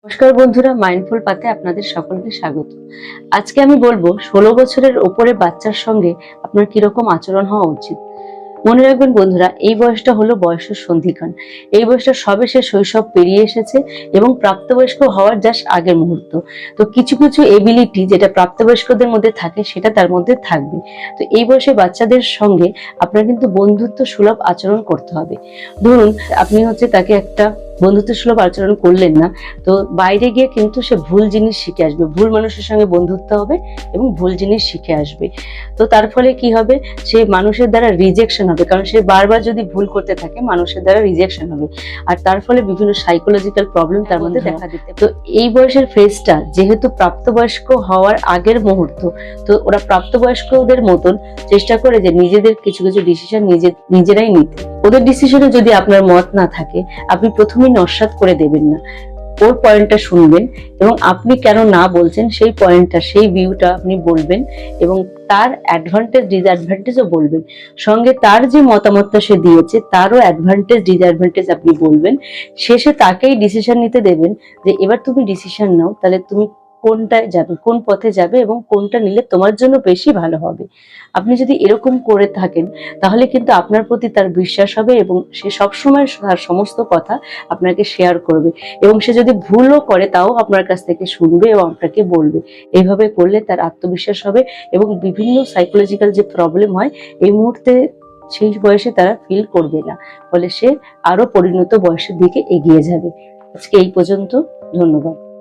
নমস্কার বন্ধুরা, মাইন্ডফুল পাতে আপনাদের সকলকে স্বাগত। আজকে আমি বলবো 16 বছরের ওপরে বাচ্চার সঙ্গে আপনার কিরকম আচরণ হওয়া উচিত। মনে রাখবেন বন্ধুরা, এই বয়সটা হলো বয়সের সন্ধিক্ষণ। এই বয়সটা সবে সে শৈশব পেরিয়ে এসেছে এবং প্রাপ্তবয়স্ক হওয়ার জাস্ট আগের মুহূর্ত। তো কিছু কিছু এবিলিটি যেটা প্রাপ্তবয়স্কদের মধ্যে থাকে সেটা তার মধ্যে থাকবে। তো এই বয়সে বাচ্চাদের সঙ্গে আপনার কিন্তু বন্ধুত্ব সুলভ আচরণ করতে হবে। ধরুন আপনি তাকে একটা বন্ধুত্ব সুলভ আচরণ করলেন না, তো বাইরে গিয়ে কিন্তু সে ভুল জিনিস শিখে আসবে, ভুল মানুষের সঙ্গে বন্ধুত্ব হবে এবং ভুল জিনিস শিখে আসবে। তো তার ফলে কি হবে, সে মানুষের দ্বারা রিজেকশন হবে, কারণ সে বারবার যদি ভুল করতে থাকে মানুষের দ্বারা রিজেকশন হবে, আর তার ফলে বিভিন্ন সাইকোলজিক্যাল প্রবলেম তার মধ্যে দেখা দিতে। তো এই বয়সের ফেজটা যেহেতু প্রাপ্তবয়স্ক হওয়ার আগের মুহূর্ত, তো ওরা প্রাপ্তবয়স্কদের মতন চেষ্টা করে যে নিজেদের কিছু কিছু ডিসিশন নিজেরাই নিতে। ওদের ডিসিশনে যদি আপনার মত না থাকে, আপনি প্রথমেই নস্যাৎ করে দেবেন না, ওর পয়েন্টটা শুনবেন এবং আপনি কেন না বলছেন সেই পয়েন্টটা, সেই ভিউটা আপনি বলবেন এবং তার অ্যাডভান্টেজ ডিসঅ্যাডভান্টেজও বলবেন। সঙ্গে তার যে মতামতটা সে দিয়েছে তারও অ্যাডভান্টেজ ডিসঅ্যাডভান্টেজ আপনি বলবেন। শেষে তাকেই ডিসিশন নিতে দেবেন যে এবার তুমি ডিসিশন নাও, তাহলে তুমি কোনটায় যাবে, কোন পথে যাবে এবং কোনটা নিলে তোমার জন্য বেশি ভালো হবে। আপনি যদি এরকম করে থাকেন তাহলে কিন্তু আপনার প্রতি তার বিশ্বাস হবে এবং সে সবসময় তার সমস্ত কথা আপনাকে শেয়ার করবে এবং সে যদি ভুলও করে তাও আপনার কাছ থেকে শুনবে এবং আপনাকে বলবে। এইভাবে করলে তার আত্মবিশ্বাস হবে এবং বিভিন্ন সাইকোলজিক্যাল যে প্রবলেম হয় এই মুহূর্তে সেই বয়সে তারা ফিল করবে না, ফলে সে আরো পরিণত বয়সের দিকে এগিয়ে যাবে। আজকে এই পর্যন্ত, ধন্যবাদ।